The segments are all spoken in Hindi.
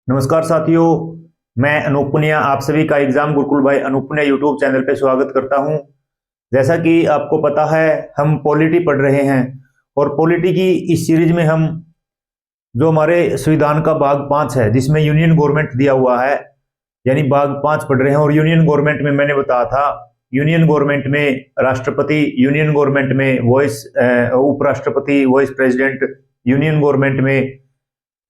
नमस्कार साथियों, मैं अनूप पुनिया आप सभी का एग्जाम गुरुकुल भाई अनूप पुनिया यूट्यूब चैनल पे स्वागत करता हूं। जैसा कि आपको पता है, हम पॉलिटी पढ़ रहे हैं और पॉलिटी की इस सीरीज में हम जो हमारे संविधान का भाग 5 है जिसमें यूनियन गवर्नमेंट दिया हुआ है, यानी भाग 5 पढ़ रहे हैं। और यूनियन गवर्नमेंट में मैंने बताया था, यूनियन गवर्नमेंट में राष्ट्रपति, यूनियन गवर्नमेंट में वॉइस उपराष्ट्रपति, वॉइस प्रेसिडेंट, यूनियन गवर्नमेंट में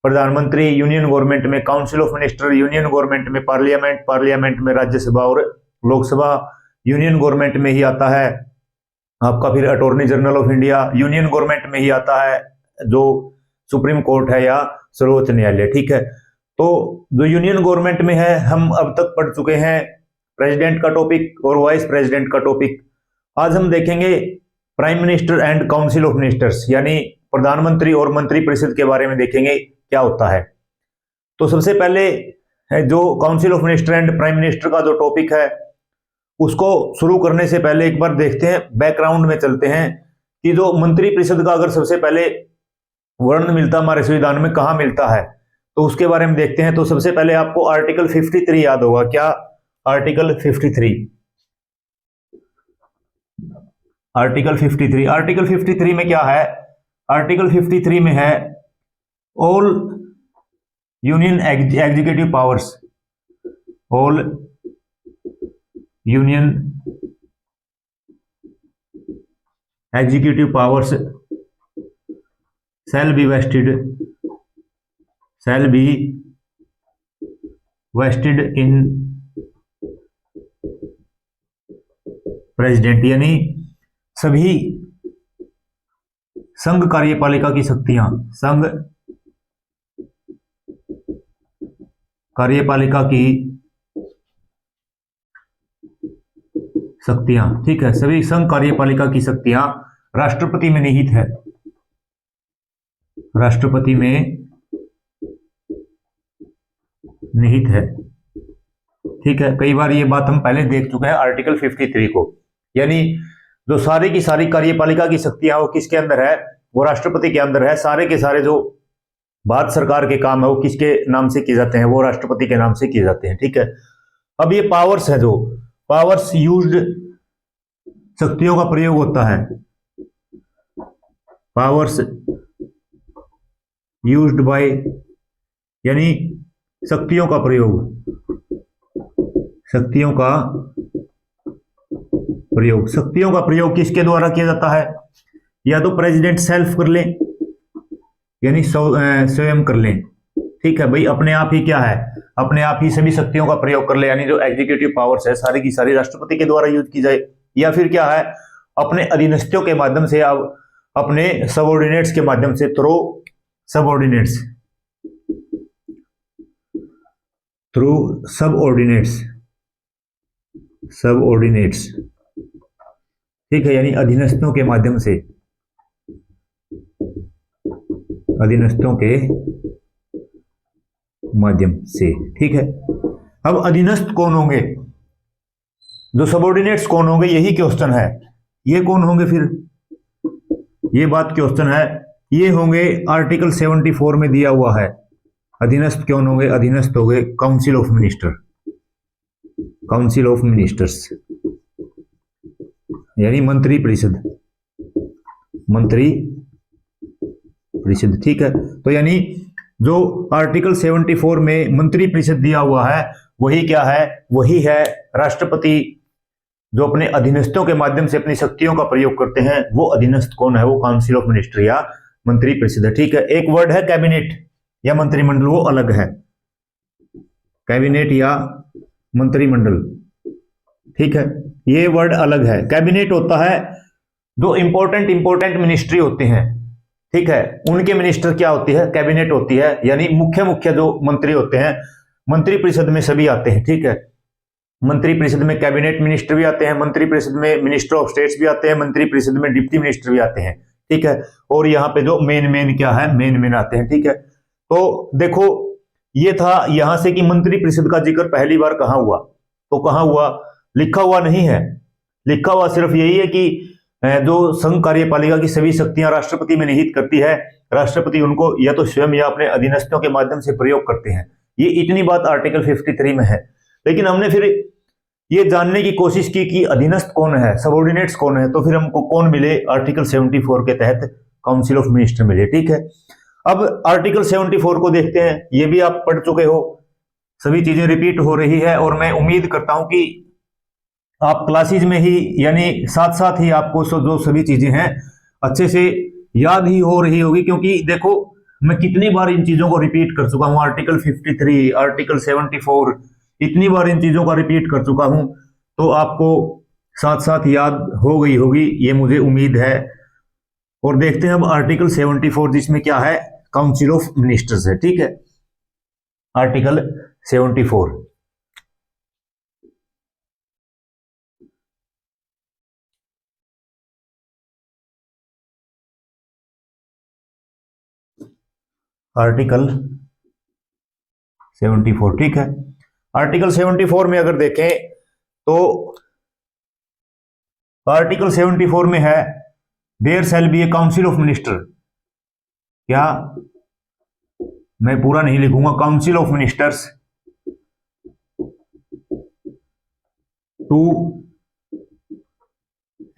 प्रधानमंत्री, यूनियन गवर्नमेंट में council of minister, union government में पार्लियामेंट, पार्लियामेंट में राज्यसभा और लोकसभा, यूनियन गवर्नमेंट में ही आता है आपका फिर attorney general of India, union government में ही आता है जो सुप्रीम कोर्ट है या सर्वोच्च न्यायालय। ठीक है, तो जो यूनियन गवर्नमेंट में है, हम अब तक पढ़ चुके हैं प्रेसिडेंट का टॉपिक और वाइस प्रेसिडेंट का टॉपिक। आज हम देखेंगे prime minister and council of ministers, यानी प्रधानमंत्री और मंत्रिपरिषद के बारे में देखेंगे क्या होता है। तो सबसे पहले जो council of minister and prime minister का जो टॉपिक है, उसको शुरू करने से पहले एक बार देखते हैं, बैकग्राउंड में चलते हैं कि जो मंत्रिपरिषद का अगर सबसे पहले वर्णन मिलता हमारे संविधान में कहाँ मिलता है, तो उसके बारे में देखते हैं। तो सबसे पहले आपको आर्टिकल 53 याद होगा। क्या? आर्टिकल 53। आर्टिकल 53, आर्टिकल 53 में क्या है? आर्टिकल 53 में है all union executive powers, all union executive powers shall be vested in president, यानी सभी संघ कार्यपालिका की शक्तियां, संघ कार्यपालिका की शक्तियां, ठीक है, सभी संघ कार्यपालिका की शक्तियां राष्ट्रपति में निहित है, राष्ट्रपति में निहित है। ठीक है, कई बार ये बात हम पहले देख चुके हैं आर्टिकल 53 को, यानी जो सारी की सारी कार्यपालिका की शक्तियां वो किसके अंदर है? वो राष्ट्रपति के अंदर है। सारे के सारे जो भारत सरकार के काम है वो किसके नाम से किए जाते हैं? वो राष्ट्रपति के नाम से किए जाते हैं। ठीक है, अब ये पावर्स है, जो पावर्स यूज्ड, शक्तियों का प्रयोग होता है, पावर्स यूज्ड बाय, यानी शक्तियों का प्रयोग, शक्तियों का प्रयोग, शक्तियों का प्रयोग किसके द्वारा किया जाता है? या तो प्रेसिडेंट सेल्फ कर ले, यानी स्वयं कर ले। ठीक है भाई, अपने आप ही क्या है, अपने आप ही सभी शक्तियों का प्रयोग कर ले, यानी जो एग्जीक्यूटिव पावर्स है सारी की सारी राष्ट्रपति के द्वारा यूज की जाए। या फिर क्या है, अपने अधीनस्थों के माध्यम से, अब अपने सबऑर्डिनेट्स के माध्यम से, through subordinates, through subordinates, subordinates, ठीक है, यानी अधीनस्थों के माध्यम से, अधीनस्थों के माध्यम से। ठीक है, अब अधीनस्थ कौन होंगे, जो सबऑर्डिनेट्स कौन होंगे, यही क्वेश्चन है। ये कौन होंगे फिर? ये बात क्वेश्चन है। ये होंगे आर्टिकल 74 में दिया हुआ है। अधीनस्थ कौन होंगे? अधीनस्थ होंगे council of minister, council of ministers, यानी मंत्री परिषद, मंत्री परिषद। ठीक है, तो यानी जो आर्टिकल 74 में मंत्री परिषद दिया हुआ है, वही क्या है? वही है राष्ट्रपति, जो अपने अधीनस्थों के माध्यम से अपनी शक्तियों का प्रयोग करते हैं। वो अधीनस्थ कौन है? वो काउंसिल ऑफ मिनिस्टर या मंत्री परिषद। ठीक है, एक वर्ड है कैबिनेट या मंत्रिमंडल, वो अलग है, कैबिनेट या मंत्रिमंडल। ठीक है, ये वर्ड अलग है। कैबिनेट होता है जो इंपॉर्टेंट मिनिस्ट्री होते हैं, ठीक है, उनके मिनिस्टर क्या होती है? कैबिनेट होती है, यानी मुख्य जो मंत्री होते हैं, मंत्री परिषद में सभी आते हैं। ठीक है, मंत्री परिषद में कैबिनेट मिनिस्टर भी आते हैं, मंत्री परिषद में मिनिस्टर ऑफ स्टेट्स भी आते हैं, मंत्री परिषद में डिप्टी मिनिस्टर भी आते हैं। ठीक है, और यहाँ पे जो मेन क्या है, मेन आते हैं। ठीक है, तो देखो ये था यहां से कि मंत्री परिषद का जिक्र पहली बार कहां हुआ, तो कहां हुआ? लिखा हुआ नहीं है, लिखा हुआ सिर्फ यही है कि जो संघ कार्यपालिका की सभी शक्तियां राष्ट्रपति में निहित करती है, राष्ट्रपति उनको या तो स्वयं या अपने अधीनस्थों के माध्यम से प्रयोग करते हैं। ये इतनी बात आर्टिकल 53 में है। लेकिन हमने फिर ये जानने की कोशिश की कि अधीनस्थ कौन है, सबऑर्डिनेट्स कौन है, तो फिर हमको कौन मिले, आर्टिकल 74 के तहत काउंसिल ऑफ मिनिस्टर मिले। ठीक है, अब आर्टिकल 74 को देखते हैं। ये भी आप पढ़ चुके हो, सभी चीजें रिपीट हो रही है और मैं उम्मीद करता हूं कि आप क्लासेज में ही यानी साथ साथ ही आपको जो सभी चीजें हैं अच्छे से याद ही हो रही होगी, क्योंकि देखो मैं कितनी बार इन चीजों को रिपीट कर चुका हूं। आर्टिकल 53, आर्टिकल 74, इतनी बार इन चीजों का रिपीट कर चुका हूं, तो आपको साथ साथ याद हो गई होगी, ये मुझे उम्मीद है। और देखते हैं अब आर्टिकल 74 जिसमें क्या है, काउंसिल ऑफ मिनिस्टर्स है। ठीक है, आर्टिकल 74। आर्टिकल 74, ठीक है। आर्टिकल 74 में अगर देखें तो आर्टिकल 74 में है there shall be a council of minister. क्या, मैं पूरा नहीं लिखूंगा, council of ministers to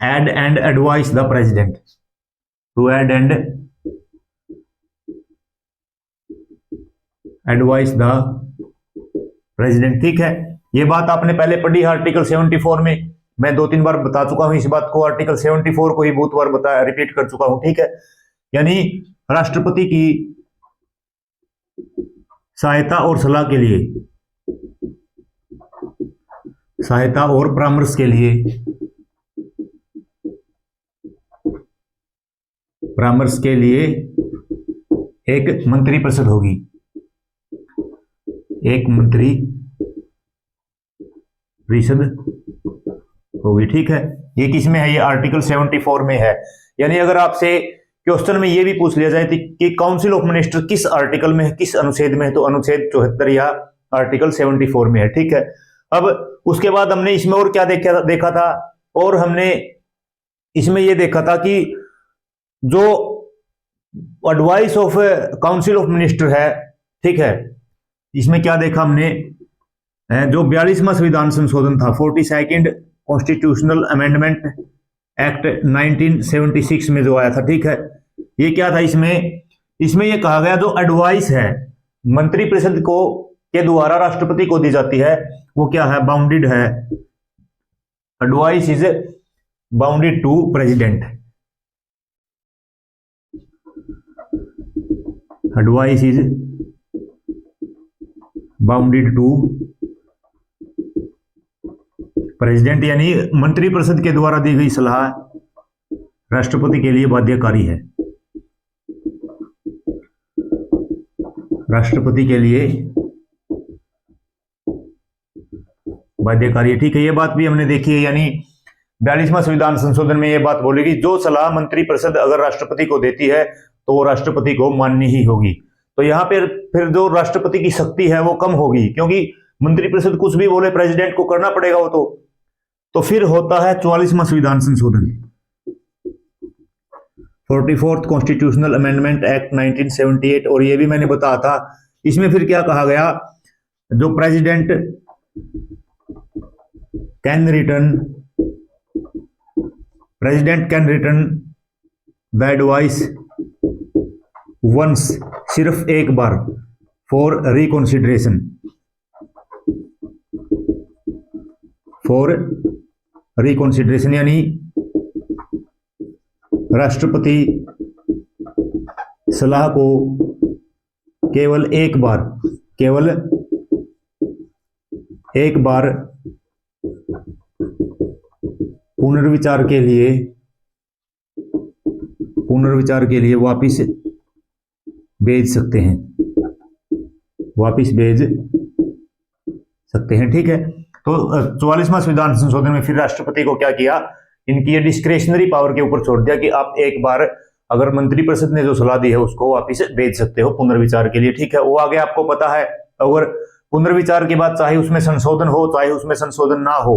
aid and advise the president, to aid and advise the president. ठीक है, ये बात आपने पहले पढ़ी आर्टिकल 74 में, मैं 2-3 बार बता चुका हूं इस बात को, आर्टिकल 74 को ही बहुत बार बताया, रिपीट कर चुका हूं। ठीक है, यानी राष्ट्रपति की सहायता और सलाह के लिए, सहायता और परामर्श के लिए, परामर्श के लिए एक मंत्रिपरिषद होगी, एक मंत्री परिषद होगी। ठीक है, ये किस में है, ये आर्टिकल 74 में है। यानी अगर आपसे क्वेश्चन में ये भी पूछ लिया जाए कि काउंसिल ऑफ मिनिस्टर किस आर्टिकल में है, किस अनुच्छेद में है, तो अनुच्छेद 74 या आर्टिकल 74 में है। ठीक है, अब उसके बाद हमने इसमें और क्या देखा था, और हमने इसमें ये देखा था कि जो advice of council of minister है, ठीक है, इसमें क्या देखा हमने, जो 42वां संविधान संशोधन था, 42nd कॉन्स्टिट्यूशनल अमेंडमेंट एक्ट 1976 में जो आया था। ठीक है, ये क्या था, इसमें ये कहा गया जो एडवाइस है मंत्रिपरिषद को के द्वारा राष्ट्रपति को दी जाती है, वो क्या है, बाउंडेड है, advice is bounded to president, advice is bounded to president, यानी मंत्रिपरिषद के द्वारा दी गई सलाह राष्ट्रपति के लिए बाध्यकारी है, राष्ट्रपति के लिए बाध्यकारी है। ठीक है, ये बात भी हमने देखी है, यानी 42वां संविधान संशोधन में ये बात बोलेगी जो सलाह मंत्रिपरिषद अगर राष्ट्रपति को देती है तो वो राष्ट्रपति को माननी ही होगी। तो यहां पर फिर जो राष्ट्रपति की शक्ति है वो कम होगी, क्योंकि मंत्रिपरिषद कुछ भी बोले प्रेसिडेंट को करना पड़ेगा वो तो फिर होता है 44वां संविधान संशोधन, 44th कॉन्स्टिट्यूशनल अमेंडमेंट एक्ट 1978। और ये भी मैंने बताया था, इसमें फिर क्या कहा गया, जो president can return the advice once, सिर्फ एक बार, फॉर रिकॉन्सिडरेशन, फॉर रिकॉन्सिडरेशन, यानी राष्ट्रपति सलाह को केवल एक बार पुनर्विचार के लिए वापिस भेज सकते हैं, ठीक है। तो 44वां संविधान संशोधन में फिर राष्ट्रपति को क्या किया, इनकी ये डिस्क्रेशनरी पावर के ऊपर छोड़ दिया कि आप एक बार अगर मंत्रिपरिषद ने जो सलाह दी है उसको वापिस भेज सकते हो पुनर्विचार के लिए, ठीक है। वो आगे आपको पता है, अगर पुनर्विचार के बाद चाहे उसमें संशोधन हो चाहे उसमें संशोधन ना हो,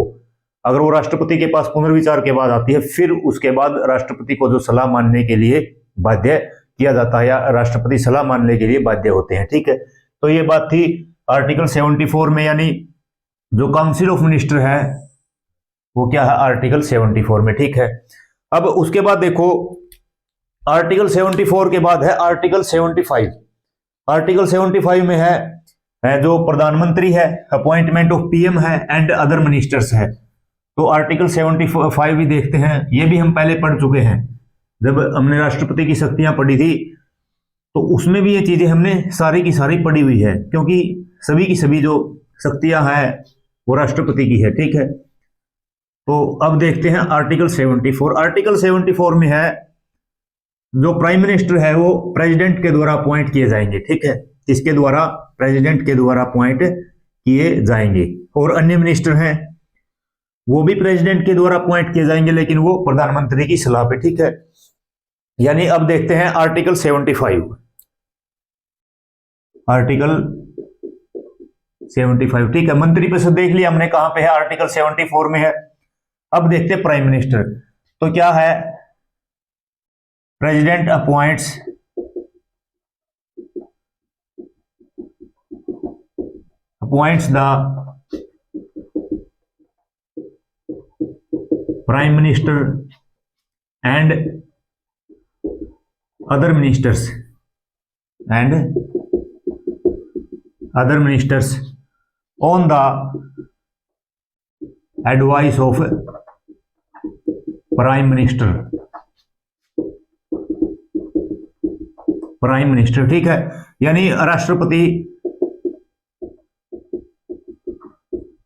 अगर वो राष्ट्रपति के पास पुनर्विचार के बाद आती है, फिर उसके बाद राष्ट्रपति को जो सलाह मानने के लिए बाध्य किया जाता है, या राष्ट्रपति सलाह मानने के लिए बाध्य होते हैं, ठीक है। तो ये बात थी आर्टिकल 74 में, यानी जो काउंसिल ऑफ मिनिस्टर है वो क्या है, आर्टिकल 74 में, ठीक है। अब उसके बाद देखो आर्टिकल 74 के बाद है आर्टिकल 75। आर्टिकल 75 में है जो प्रधानमंत्री है, अपॉइंटमेंट ऑफ पीएम है एंड अदर मिनिस्टर्स है। तो आर्टिकल 75 भी देखते हैं, ये भी हम पहले पढ़ चुके हैं जब हमने राष्ट्रपति की शक्तियां पढ़ी थी, तो उसमें भी ये चीजें हमने सारी की सारी पढ़ी हुई है, क्योंकि सभी की सभी जो शक्तियां हैं वो राष्ट्रपति की है, ठीक है। तो अब देखते हैं आर्टिकल 74। आर्टिकल 74 में है जो प्राइम मिनिस्टर है वो प्रेसिडेंट के द्वारा अपॉइंट किए जाएंगे, ठीक है। किसके द्वारा, प्रेसिडेंट के द्वारा अपॉइंट किए जाएंगे। और अन्य मिनिस्टर हैं वो भी प्रेसिडेंट के द्वारा अपॉइंट किए जाएंगे, लेकिन वो प्रधानमंत्री की सलाह पे, ठीक है। यानी अब देखते हैं आर्टिकल 75। आर्टिकल 75, ठीक है। मंत्रिपरिषद देख लिया हमने कहां पे है, आर्टिकल 74 में है। अब देखते हैं प्राइम मिनिस्टर। तो क्या है, president appoints the prime minister and other ministers on the advice of prime minister, ठीक है। यानी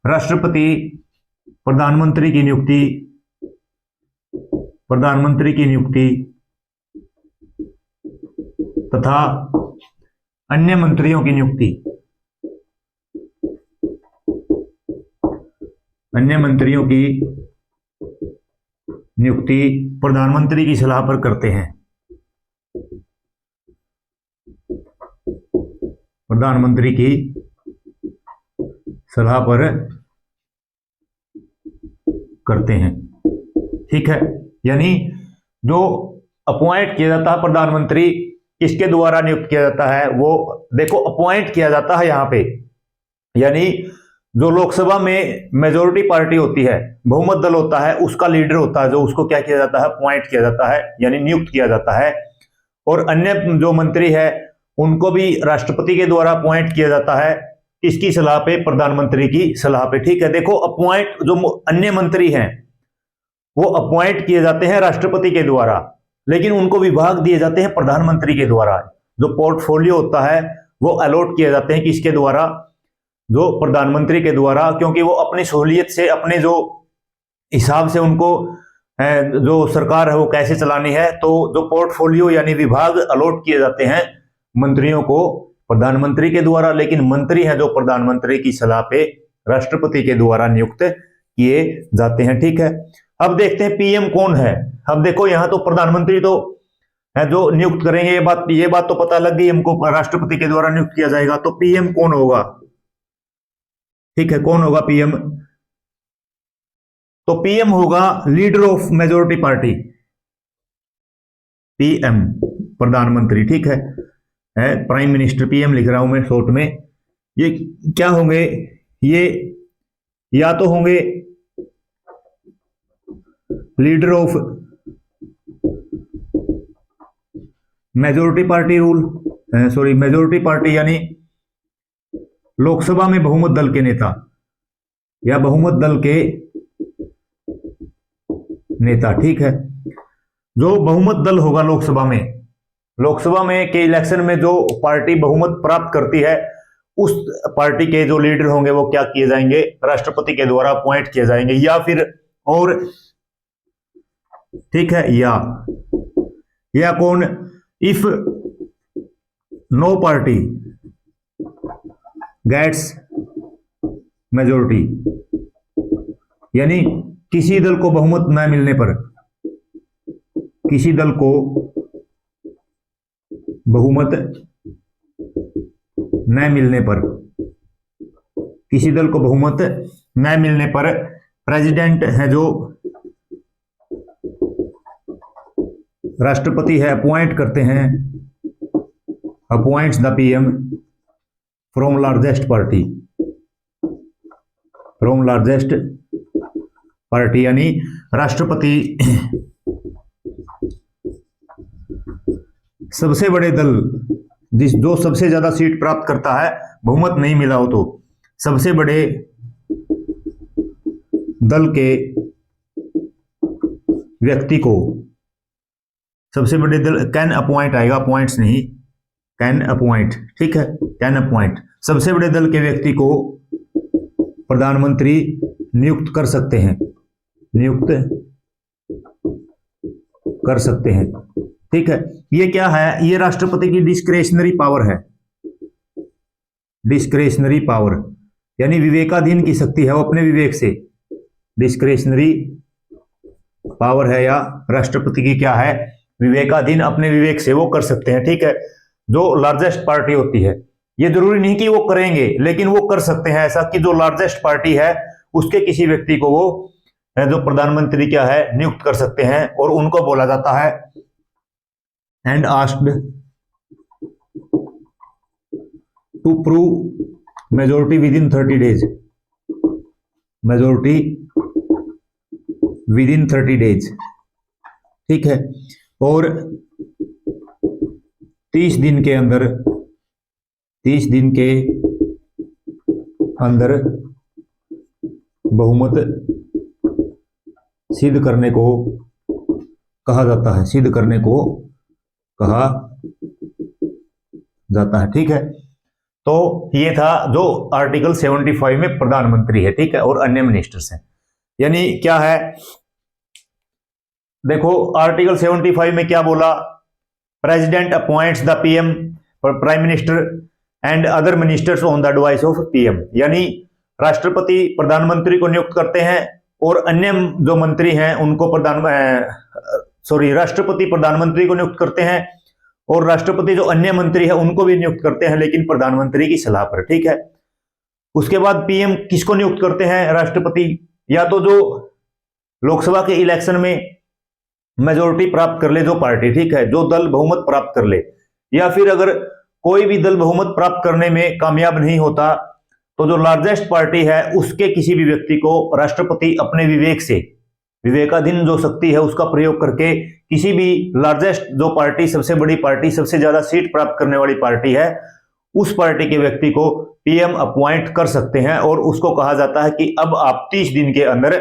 राष्ट्रपति प्रधानमंत्री की नियुक्ति तथा अन्य मंत्रियों की नियुक्ति प्रधानमंत्री की सलाह पर करते हैं। प्रधानमंत्री की सलाह पर करते हैं, ठीक है। यानी जो अपॉइंट किया जाता है प्रधानमंत्री, किसके द्वारा नियुक्त किया जाता है, वो देखो अपॉइंट किया जाता है यहां पे, यानी जो लोकसभा में मेजोरिटी पार्टी होती है, बहुमत दल होता है, उसका लीडर होता है, जो उसको क्या किया जाता है, अपॉइंट किया जाता है, यानी नियुक्त किया जाता है। और अन्य जो मंत्री है उनको भी राष्ट्रपति के द्वारा अपॉइंट किया जाता है, किसकी सलाह पे, प्रधानमंत्री की सलाह पे, ठीक है। देखो अपॉइंट जो अन्य मंत्री हैं वो अपॉइंट किए जाते हैं राष्ट्रपति के द्वारा, लेकिन उनको विभाग दिए जाते हैं प्रधानमंत्री के द्वारा। जो पोर्टफोलियो होता है वो अलॉट किए जाते हैं किसके द्वारा, जो प्रधानमंत्री के द्वारा, क्योंकि वो अपनी सहूलियत से, अपने जो हिसाब से उनको जो सरकार है वो कैसे चलानी है, तो जो पोर्टफोलियो यानी विभाग अलॉट किए जाते हैं मंत्रियों को प्रधानमंत्री के द्वारा, लेकिन मंत्री हैं जो प्रधानमंत्री की सलाह पे राष्ट्रपति के द्वारा नियुक्त किए जाते हैं, ठीक है। अब देखते हैं पीएम कौन है। अब देखो यहां तो प्रधानमंत्री तो है जो नियुक्त करेंगे, ये बात तो पता लग गई हमको, राष्ट्रपति के द्वारा नियुक्त किया जाएगा। तो पीएम कौन होगा, ठीक है, कौन होगा पीएम, तो पीएम होगा leader of majority party, PM प्रधानमंत्री, ठीक है। प्राइम मिनिस्टर, पीएम लिख रहा हूं मैं शॉर्ट में। ये क्या होंगे, ये या तो होंगे leader of majority party majority party, यानी लोकसभा में बहुमत दल के नेता या बहुमत दल के नेता, ठीक है। जो बहुमत दल होगा लोकसभा में के इलेक्शन में जो पार्टी बहुमत प्राप्त करती है, उस पार्टी के जो लीडर होंगे वो क्या किए जाएंगे, राष्ट्रपति के द्वारा अपॉइंट किए जाएंगे, या फिर और, ठीक है, या कौन, if no party gets majority, यानी किसी दल को बहुमत न मिलने पर, किसी दल को बहुमत न मिलने पर, किसी दल को बहुमत न मिलने पर प्रेसिडेंट है जो राष्ट्रपति है अपॉइंट करते हैं, appoints the PM from largest party, from largest party यानी राष्ट्रपति सबसे बड़े दल जो सबसे ज्यादा सीट प्राप्त करता है, बहुमत नहीं मिला हो तो सबसे बड़े दल के व्यक्ति को, सबसे बड़े दल कैन अपॉइंट आएगा, पॉइंट्स नहीं, कैन अपॉइंट, ठीक है, कैन अपॉइंट, सबसे बड़े दल के व्यक्ति को प्रधानमंत्री नियुक्त कर सकते हैं, नियुक्त कर सकते हैं, ठीक है। ये क्या है, ये राष्ट्रपति की डिस्क्रेशनरी पावर है, डिस्क्रेशनरी पावर यानी विवेकाधीन की शक्ति है, वो अपने विवेक से, डिस्क्रेशनरी पावर है या राष्ट्रपति की क्या है, विवेकाधीन, अपने विवेक से वो कर सकते हैं, ठीक है। जो लार्जेस्ट पार्टी होती है, ये जरूरी नहीं कि वो करेंगे, लेकिन वो कर सकते हैं ऐसा कि जो लार्जेस्ट पार्टी है उसके किसी व्यक्ति को वो जो प्रधानमंत्री क्या है नियुक्त कर सकते हैं, और उनको बोला जाता है and asked to prove majority within 30 days, majority within 30 days, ठीक है। और 30 दिन के अंदर, 30 दिन के अंदर बहुमत सिद्ध करने को कहा जाता है, सिद्ध करने को कहा जाता है, ठीक है। तो ये था जो आर्टिकल 75 में प्रधानमंत्री है, ठीक है, और अन्य मिनिस्टर्स हैं। यानी क्या है, देखो आर्टिकल 75 में क्या बोला, president appoints the PM, prime minister and other ministers on the advice of PM, यानी राष्ट्रपति प्रधानमंत्री को नियुक्त करते हैं और अन्य जो मंत्री हैं उनको राष्ट्रपति प्रधानमंत्री को नियुक्त करते हैं और राष्ट्रपति जो अन्य मंत्री है उनको भी नियुक्त करते हैं, लेकिन प्रधानमंत्री की सलाह पर, ठीक है। उसके बाद पीएम किसको नियुक्त करते हैं, राष्ट्रपति या तो जो लोकसभा के इलेक्शन में मेजोरिटी प्राप्त कर ले जो पार्टी, ठीक है, जो दल बहुमत प्राप्त कर ले, या फिर अगर कोई भी दल बहुमत प्राप्त करने में कामयाब नहीं होता तो जो लार्जेस्ट पार्टी है उसके किसी भी व्यक्ति को राष्ट्रपति अपने विवेक से, विवेकाधीन जो शक्ति है उसका प्रयोग करके किसी भी लार्जेस्ट जो पार्टी, सबसे बड़ी पार्टी, सबसे ज्यादा सीट प्राप्त करने वाली पार्टी है, उस पार्टी के व्यक्ति को पीएम अपॉइंट कर सकते हैं और उसको कहा जाता है कि अब आप 30 दिन के अंदर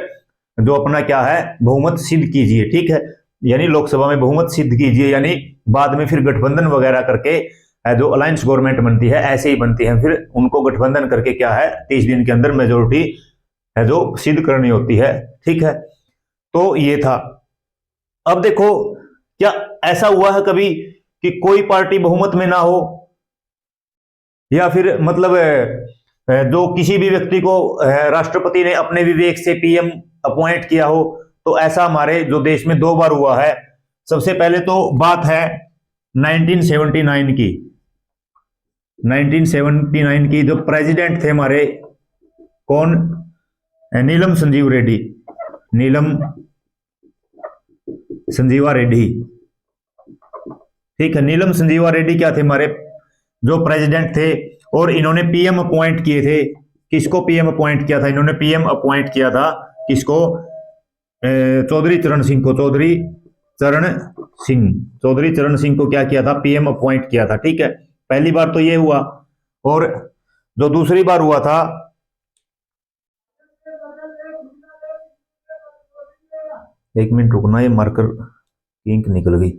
जो अपना क्या है बहुमत सिद्ध कीजिए, ठीक है, यानी लोकसभा में बहुमत सिद्ध कीजिए, यानी बाद में फिर गठबंधन वगैरह करके जो अलायंस गवर्नमेंट बनती है ऐसे ही बनती है, फिर उनको गठबंधन करके क्या है 30 दिन के अंदर मेजोरिटी है जो सिद्ध करनी होती है, ठीक है। तो ये था। अब देखो क्या ऐसा हुआ है कभी कि कोई पार्टी बहुमत में ना हो, या फिर मतलब जो किसी भी व्यक्ति को राष्ट्रपति ने अपने विवेक से पीएम अपॉइंट किया हो, तो ऐसा हमारे जो देश में 2 बार हुआ है। सबसे पहले तो बात है 1979 की, 1979 की, जो प्रेसिडेंट थे हमारे कौन, नीलम संजीव रेड्डी, नीलम संजीवा रेड्डी, ठीक है। नीलम संजीवा रेड्डी क्या थे, हमारे जो प्रेसिडेंट थे, और इन्होंने पीएम अपॉइंट किए थे, किसको पीएम अपॉइंट किया था, इन्होंने पीएम अपॉइंट किया था किसको, चौधरी चरण सिंह को, चौधरी चरण सिंह को क्या किया था, पीएम अपॉइंट किया था, ठीक है। पहली बार तो ये हुआ, और जो दूसरी बार हुआ था, एक मिनट रुकना, ये मार्कर इंक निकल गई,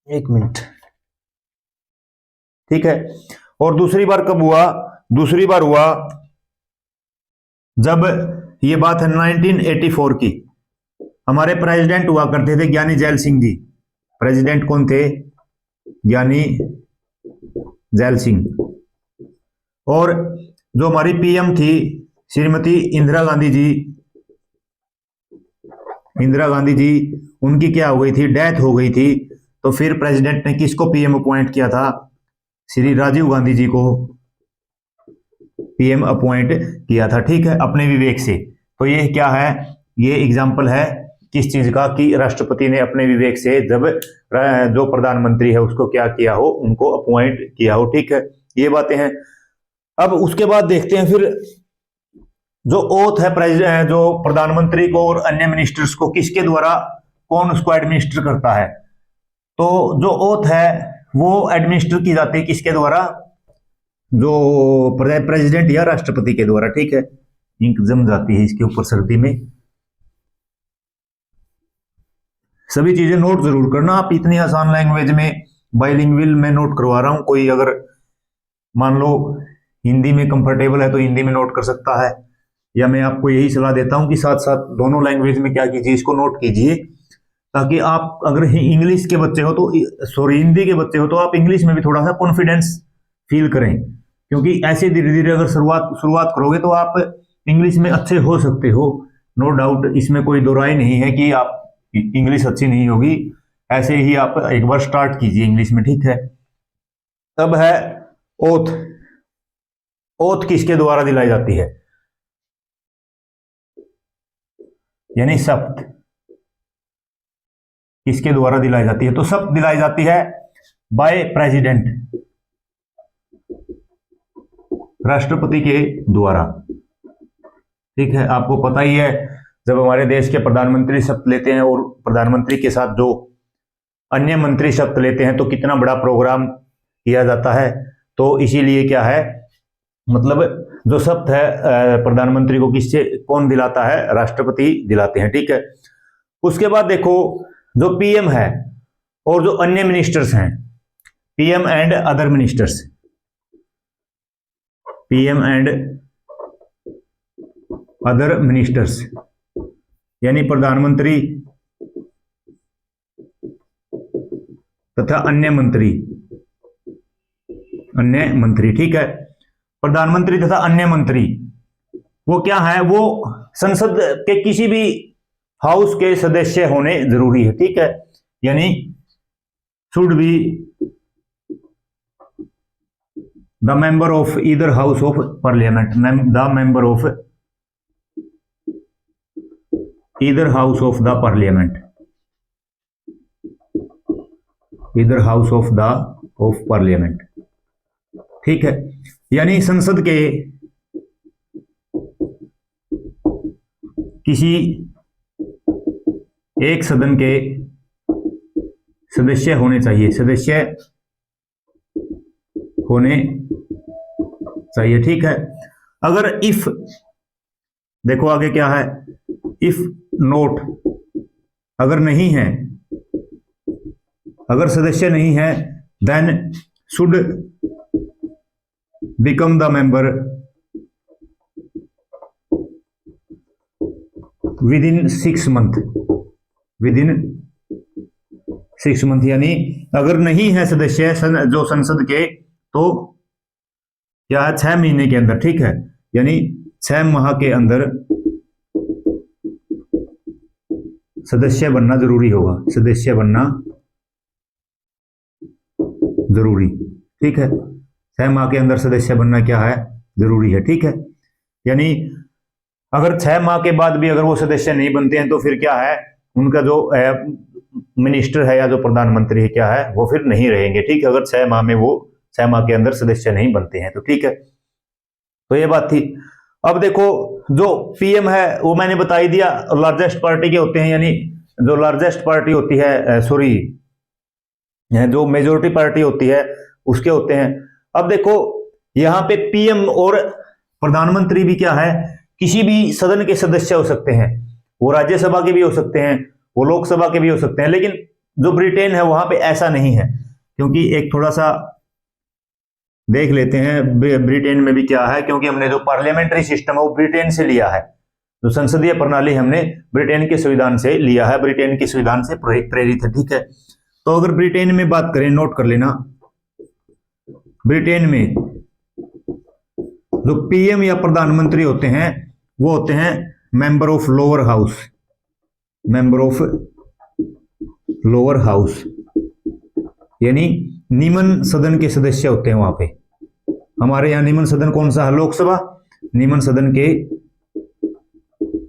एक मिनट, ठीक है। और दूसरी बार कब हुआ, दूसरी बार हुआ जब ये बात है 1984 की, हमारे प्रेसिडेंट हुआ करते थे ज्ञानी जैल सिंह जी, प्रेसिडेंट कौन थे, ज्ञानी जैल सिंह, और जो हमारी पीएम थी श्रीमती इंदिरा गांधी जी, इंदिरा गांधी जी, उनकी क्या हो गई थी, डेथ हो गई थी, तो फिर प्रेसिडेंट ने किसको पीएम अपॉइंट किया था, श्री राजीव गांधी जी को पीएम अपॉइंट किया था, ठीक है, अपने विवेक से। तो ये क्या है, ये एग्जाम्पल है किस चीज का, कि राष्ट्रपति ने अपने विवेक से जब जो प्रधानमंत्री है उसको क्या किया हो, उनको अपॉइंट किया हो। ठीक है, ये बातें हैं। अब उसके बाद देखते हैं फिर जो ओथ है जो प्रधानमंत्री को और अन्य मिनिस्टर्स को किसके द्वारा, कौन उसको एडमिनिस्टर करता है। तो जो ओथ है वो एडमिनिस्टर की जाती है किसके द्वारा, जो प्रेसिडेंट या राष्ट्रपति के द्वारा। ठीक है, इंक जम जाती है इसके ऊपर सर्दी में। सभी चीजें नोट जरूर करना आप, इतनी आसान लैंग्वेज में बाइलिंगुअल में नोट करवा रहा हूं। कोई अगर मान लो हिंदी में कंफर्टेबल है तो हिंदी में नोट कर सकता है, या मैं आपको यही सलाह देता हूं कि साथ साथ दोनों लैंग्वेज में क्या कीजिए, इसको नोट कीजिए, ताकि आप अगर इंग्लिश के बच्चे हो तो हिंदी के बच्चे हो तो आप इंग्लिश में भी थोड़ा सा कॉन्फिडेंस फील करें, क्योंकि ऐसे धीरे धीरे अगर शुरुआत करोगे तो आप इंग्लिश में अच्छे हो सकते हो। नो डाउट, इसमें कोई दो राय नहीं है कि आप इंग्लिश अच्छी नहीं होगी, ऐसे ही आप एक बार स्टार्ट कीजिए इंग्लिश में। ठीक है, अब है ओथ। ओथ किसके द्वारा दिलाई जाती है, यानी शपथ किसके द्वारा दिलाई जाती है। तो शपथ दिलाई जाती है बाय प्रेसिडेंट, राष्ट्रपति के द्वारा। ठीक है, आपको पता ही है जब हमारे देश के प्रधानमंत्री शपथ लेते हैं और प्रधानमंत्री के साथ जो अन्य मंत्री शपथ लेते हैं तो कितना बड़ा प्रोग्राम किया जाता है। तो इसीलिए क्या है, मतलब जो शपथ है प्रधानमंत्री को किससे, कौन दिलाता है, राष्ट्रपति दिलाते हैं। ठीक है, उसके बाद देखो जो पीएम है और जो अन्य मिनिस्टर्स हैं, PM and other ministers, PM and other ministers यानी प्रधानमंत्री तथा अन्य मंत्री, ठीक है। प्रधानमंत्री तथा अन्य मंत्री वो क्या है, वो संसद के किसी भी हाउस के सदस्य होने जरूरी है। ठीक है, यानी should be the member of either house of parliament, the member of either house of the parliament, either house of parliament. ठीक है, यानी संसद के किसी एक सदन के सदस्य होने चाहिए। ठीक है, अगर इफ, देखो आगे क्या है, इफ नोट, अगर नहीं है, अगर सदस्य नहीं है, then should become the member within 6 month, यानी अगर नहीं है सदस्य जो संसद के, तो क्या है, 6 महीने के अंदर। ठीक है, यानी 6 माह के अंदर सदस्य बनना जरूरी होगा, सदस्य बनना जरूरी। ठीक है, 6 माह के अंदर सदस्य बनना क्या है, जरूरी है। ठीक है, यानी अगर 6 माह के बाद भी अगर वो सदस्य नहीं बनते हैं तो फिर क्या है, उनका जो मिनिस्टर है या जो प्रधानमंत्री है क्या है, वो फिर नहीं रहेंगे। ठीक है, अगर 6 माह में वो 6 माह के अंदर सदस्य नहीं बनते हैं तो। ठीक है, तो ये बात थी। अब देखो जो पीएम है वो मैंने बता ही दिया, लार्जेस्ट पार्टी के होते हैं, यानी जो लार्जेस्ट पार्टी होती है, सॉरी जो मेजोरिटी पार्टी होती है उसके होते हैं। अब देखो यहाँ पे पीएम और प्रधानमंत्री भी क्या है, किसी भी सदन के सदस्य हो सकते हैं, वो राज्यसभा के भी हो सकते हैं, वो लोकसभा के भी हो सकते हैं, लेकिन जो ब्रिटेन है वहां पे ऐसा नहीं है, क्योंकि एक थोड़ा सा देख लेते हैं ब्रिटेन में भी क्या है, क्योंकि हमने जो पार्लियामेंट्री सिस्टम है वो ब्रिटेन से लिया है, जो संसदीय प्रणाली हमने ब्रिटेन के संविधान से लिया है, ब्रिटेन के संविधान से प्रेरित है। ठीक है, तो अगर ब्रिटेन में बात करें, नोट कर लेना, ब्रिटेन में जो पीएम या प्रधानमंत्री होते हैं वो होते हैं member of lower house, member of lower house, यानी निम्न सदन के सदस्य होते हैं वहां पे। हमारे यहाँ निम्न सदन कौन सा है, लोकसभा, निम्न सदन के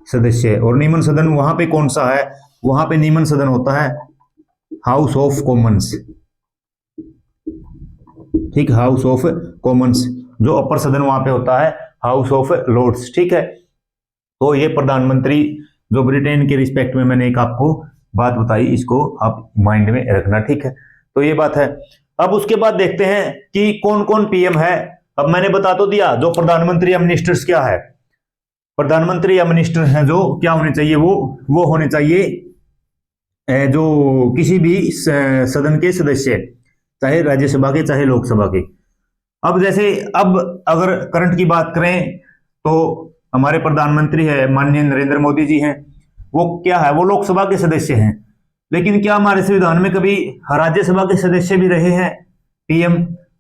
सदस्य, और निम्न सदन वहां पे कौन सा है, वहां पे निम्न सदन होता है हाउस ऑफ कॉमन्स, ठीक, हाउस ऑफ कॉमन्स। जो अपर सदन वहां पे होता है हाउस ऑफ लॉर्ड्स, ठीक है। तो ये प्रधानमंत्री जो ब्रिटेन के रिस्पेक्ट में मैंने एक आपको बात बताई, इसको आप माइंड में रखना, ठीक है। तो ये बात है। अब उसके बाद देखते हैं कि कौन कौन पीएम है। अब मैंने बता तो दिया जो प्रधानमंत्री या मिनिस्टर्स क्या है। प्रधानमंत्री या मिनिस्टर हैं जो क्या होने चाहिए, वो होने चाहिए जो किसी भी सदन के सदस्य, चाहे राज्यसभा के चाहे लोकसभा के। अब जैसे अब अगर करंट की बात करें तो हमारे प्रधानमंत्री है माननीय नरेंद्र मोदी जी हैं, वो क्या है, वो लोकसभा के सदस्य हैं। लेकिन क्या हमारे संविधान में कभी राज्यसभा के सदस्य भी रहे हैं पीएम?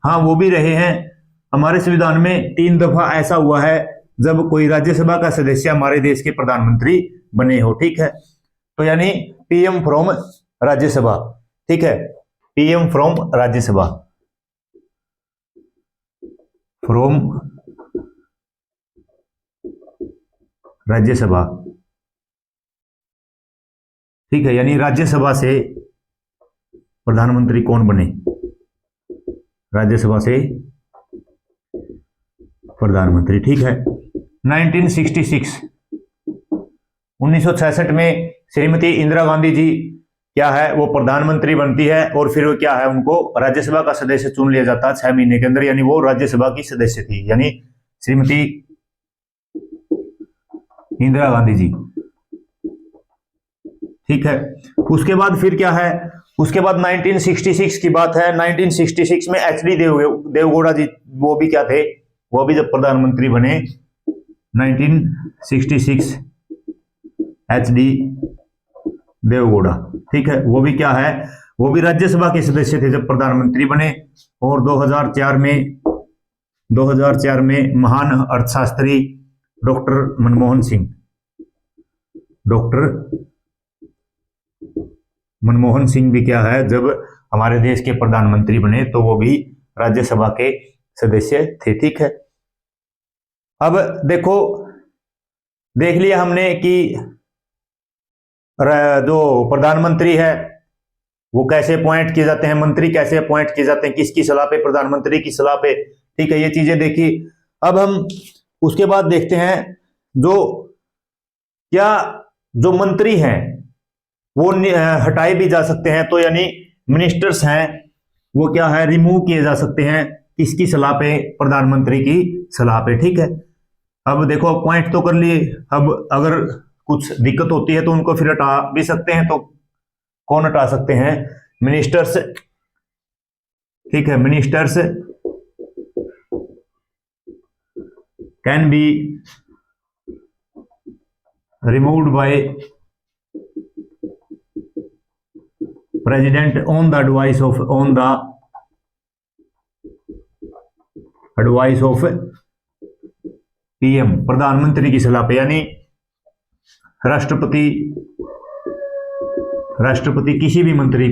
हाँ, वो भी रहे हैं। हमारे संविधान में 3 दफा ऐसा हुआ है जब कोई राज्यसभा का सदस्य हमारे देश के प्रधानमंत्री बने हो, ठीक है। तो यानी पीएम फ्रॉम राज्यसभा, ठीक है, PM from Rajya Sabha, from Rajya Sabha, ठीक है। यानी राज्यसभा से प्रधानमंत्री कौन बने, राज्यसभा से प्रधानमंत्री, ठीक है। 1966 में श्रीमती इंदिरा गांधी जी क्या है, वो प्रधानमंत्री बनती है और फिर वो क्या है, उनको राज्यसभा का सदस्य चुन लिया जाता है 6 महीने के अंदर, यानी वो राज्यसभा की सदस्य थी, यानी श्रीमती इंदिरा गांधी जी, ठीक है। उसके बाद फिर क्या है, उसके बाद 1966 की बात है। 1966 में एचडी देवगौड़ा जी, वो भी क्या थे, वो भी जब प्रधानमंत्री बने 1966, एचडी देवगौड़ा, ठीक है। वो भी क्या है, वो भी राज्यसभा के सदस्य थे जब प्रधानमंत्री बने। और 2004 में महान अर्थशास्त्री डॉक्टर मनमोहन सिंह भी क्या है, जब हमारे देश के प्रधानमंत्री बने तो वो भी राज्यसभा के सदस्य थे, ठीक है। अब देखो, देख लिया हमने कि जो प्रधानमंत्री है वो कैसे अपॉइंट किए जाते हैं, मंत्री कैसे अपॉइंट किए जाते हैं, किसकी सलाह पे, प्रधानमंत्री की सलाह पे, ठीक है, ये चीजें देखी। अब हम उसके बाद देखते हैं जो मंत्री हैं वो हटाए भी जा सकते हैं, तो यानी मिनिस्टर्स हैं वो क्या है, रिमूव किए जा सकते हैं, किसकी सलाह पे, प्रधानमंत्री की सलाह पे, ठीक है। अब देखो अपॉइंट तो कर लिए, अब अगर कुछ दिक्कत होती है तो उनको फिर हटा भी सकते हैं। तो कौन हटा सकते हैं, मिनिस्टर्स, ठीक है। Ministers can be removed by president on the advice of PM, प्रधानमंत्री की सलाह पे, यानी राष्ट्रपति किसी भी मंत्री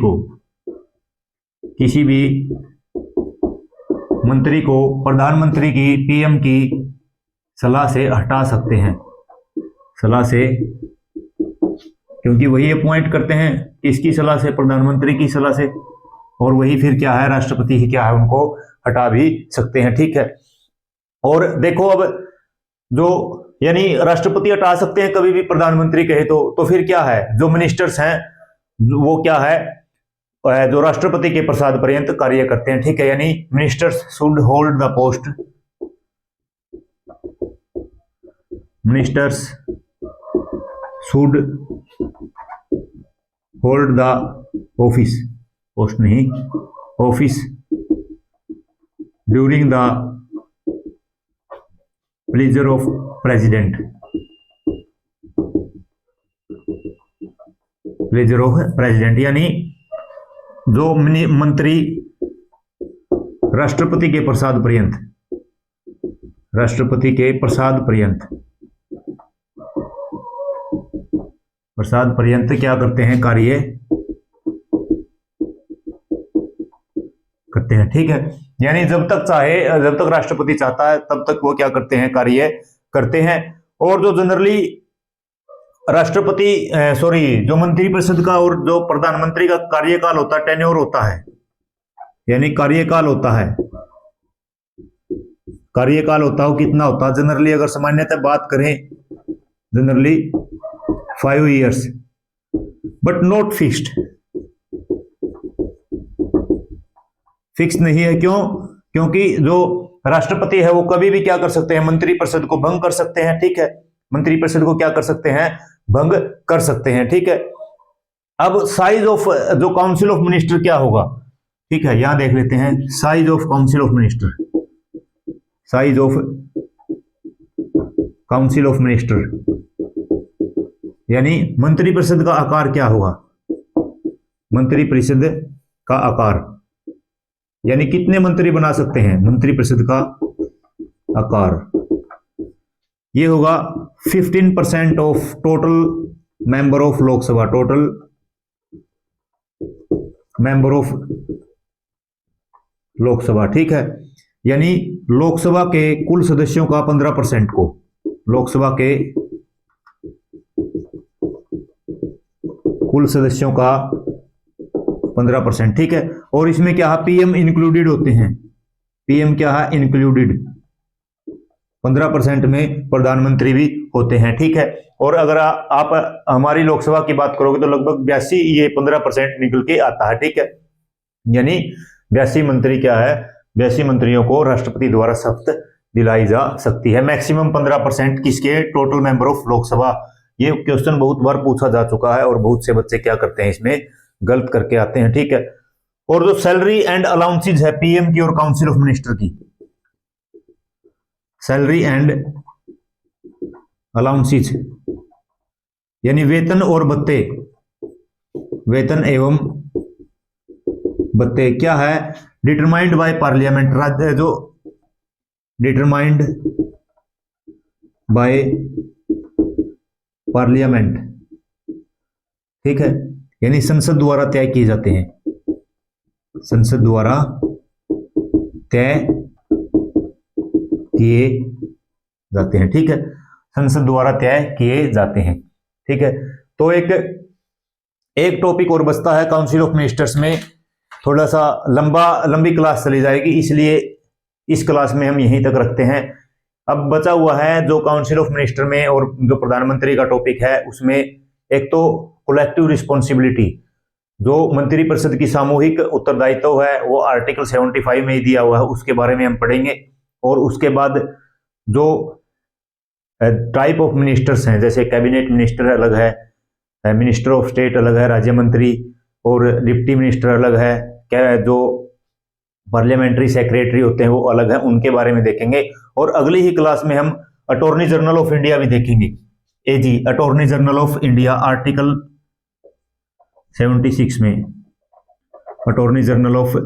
को प्रधानमंत्री की, पीएम की सलाह से हटा सकते हैं, सलाह से, क्योंकि वही अपॉइंट करते हैं, किसकी सलाह से, प्रधानमंत्री की सलाह से, और वही फिर क्या है, राष्ट्रपति ही क्या है, उनको हटा भी सकते हैं, ठीक है। और देखो अब जो, यानी राष्ट्रपति हटा सकते हैं कभी भी प्रधानमंत्री कहे तो फिर क्या है, जो मिनिस्टर्स हैं वो क्या है, जो राष्ट्रपति के प्रसाद पर्यंत कार्य करते हैं, ठीक है। यानी ministers should hold the post, ministers should hold the office, post नहीं, office during the pleasure of president, pleasure of president, यानी जो मंत्री राष्ट्रपति के प्रसाद पर्यंत क्या करते हैं, कार्य करते हैं, ठीक है। यानी जब तक राष्ट्रपति चाहता है तब तक वो क्या करते हैं, कार्य करते हैं। और जो जनरली राष्ट्रपति जो मंत्रिपरिषद का और जो प्रधानमंत्री का कार्यकाल होता है, टेन्योर होता है, यानी कार्यकाल होता है, कार्यकाल होता है कितना होता है जनरली, अगर सामान्यतः बात करें generally 5 years, but not fixed, fix नहीं है। क्यों? क्योंकि जो राष्ट्रपति है वो कभी भी क्या कर सकते हैं, मंत्रिपरिषद को भंग कर सकते हैं, ठीक है, मंत्रिपरिषद को क्या कर सकते हैं, भंग कर सकते हैं, ठीक है। अब साइज ऑफ जो काउंसिल ऑफ मिनिस्टर क्या होगा, ठीक है, यहां देख लेते हैं size of council of minister, size of council of minister, यानी मंत्रिपरिषद का आकार क्या होगा, मंत्रिपरिषद का आकार, यानी कितने मंत्री बना सकते हैं मंत्रिपरिषद का आकार, ये होगा 15% of total member of Lok Sabha, total member of Lok Sabha, ठीक है, यानी लोकसभा के कुल सदस्यों का 15% को, लोकसभा के कुल सदस्यों का 15%, ठीक है। और इसमें क्या है, पीएम इंक्लूडेड होते हैं, पीएम क्या है, इंक्लूडेड, 15% में प्रधानमंत्री भी होते हैं, ठीक है। और अगर आप हमारी लोकसभा की बात करोगे तो लगभग 82 ये 15% निकल के आता है, ठीक है, यानी 82 मंत्री क्या है, 82 मंत्रियों को राष्ट्रपति द्वारा शपथ दिलाई जा सकती है। मैक्सिमम 15% किसके, टोटल मेंबर ऑफ लोकसभा। ये क्वेश्चन बहुत बार पूछा जा चुका है और बहुत से बच्चे क्या करते हैं, इसमें गलत करके आते हैं, ठीक है। और जो सैलरी एंड अलाउंसेज है पीएम की और काउंसिल ऑफ मिनिस्टर की, सैलरी एंड अलाउंसेज यानी वेतन और भत्ते, वेतन एवं भत्ते क्या है, डिटरमाइंड बाय पार्लियामेंट, राज्य जो डिटरमाइंड बाय पार्लियामेंट, ठीक है, यानी संसद द्वारा तय किए जाते हैं, संसद द्वारा तय किए जाते हैं, ठीक है, संसद द्वारा तय किए जाते हैं, ठीक है। तो एक टॉपिक और बचता है काउंसिल ऑफ मिनिस्टर्स में, थोड़ा सा लंबी क्लास चली जाएगी, इसलिए इस क्लास में हम यहीं तक रखते हैं। अब बचा हुआ है जो काउंसिल ऑफ मिनिस्टर में और जो प्रधानमंत्री का टॉपिक है उसमें, एक तो कलेक्टिव रिस्पॉन्सिबिलिटी, जो मंत्रिपरिषद की सामूहिक उत्तरदायित्व है वो आर्टिकल 75 में ही दिया हुआ है, उसके बारे में हम पढ़ेंगे। और उसके बाद जो टाइप ऑफ मिनिस्टर्स हैं, जैसे कैबिनेट मिनिस्टर अलग है, मिनिस्टर ऑफ स्टेट अलग है, राज्य मंत्री, और डिप्टी मिनिस्टर अलग है, क्या जो पार्लियामेंट्री सेक्रेटरी होते हैं वो अलग है, उनके बारे में देखेंगे। और अगली ही क्लास में हम अटॉर्नी जनरल ऑफ इंडिया भी देखेंगे, AG attorney general of India, article 76 में अटॉर्नी जनरल ऑफ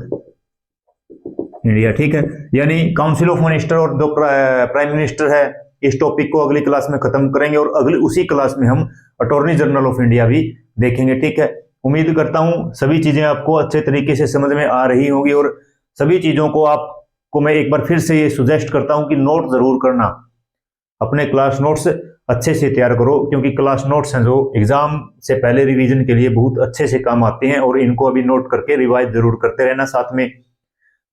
इंडिया, ठीक है। यानी काउंसिल ऑफ मिनिस्टर और जो प्राइम मिनिस्टर है, इस टॉपिक को अगली क्लास में खत्म करेंगे और अगली उसी क्लास में हम अटॉर्नी जनरल ऑफ इंडिया भी देखेंगे, ठीक है। उम्मीद करता हूं सभी चीजें आपको अच्छे तरीके से समझ में आ रही होंगी और सभी चीजों को आपको मैं एक बार फिर से ये सुजेस्ट करता हूं कि नोट जरूर करना, अपने क्लास नोट्स अच्छे से तैयार करो, क्योंकि क्लास नोट्स हैं जो एग्जाम से पहले रिवीजन के लिए बहुत अच्छे से काम आते हैं और इनको अभी नोट करके रिवाइज जरूर करते रहना। साथ में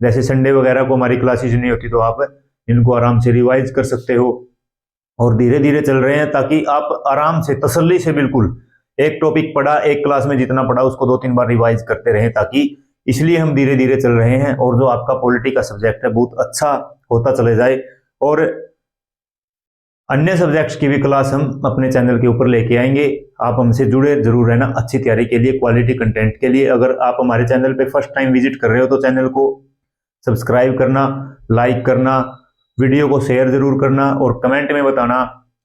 जैसे संडे वगैरह को हमारी क्लासेज नहीं होती तो आप इनको आराम से रिवाइज कर सकते हो और धीरे धीरे चल रहे हैं, ताकि आप आराम से तसल्ली से बिल्कुल एक टॉपिक पढ़ा, एक क्लास में जितना पढ़ा उसको 2-3 बार रिवाइज करते रहें, ताकि इसलिए हम धीरे धीरे चल रहे हैं और जो आपका पॉलिटी का सब्जेक्ट है बहुत अच्छा होता चले जाए। और अन्य सब्जेक्ट्स की भी क्लास हम अपने चैनल के ऊपर लेके आएंगे, आप हमसे जुड़े जरूर रहना अच्छी तैयारी के लिए, क्वालिटी कंटेंट के लिए। अगर आप हमारे चैनल पे फर्स्ट टाइम विजिट कर रहे हो तो चैनल को सब्सक्राइब करना, लाइक करना, वीडियो को शेयर जरूर करना और कमेंट में बताना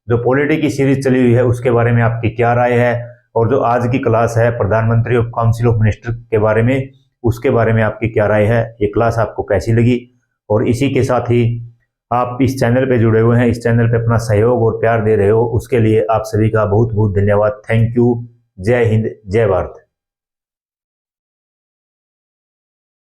जो पॉलिटी की सीरीज चली हुई है उसके बारे में आपकी क्या राय है, और जो आज की क्लास है प्रधानमंत्री ऑफ काउंसिल ऑफ मिनिस्टर के बारे में, उसके बारे में आपकी क्या राय है, ये क्लास आपको कैसी लगी। और इसी के साथ ही आप इस चैनल पे जुड़े हुए हैं, इस चैनल पे अपना सहयोग और प्यार दे रहे हो, उसके लिए आप सभी का बहुत बहुत धन्यवाद। Thank you. जय हिंद, जय भारत।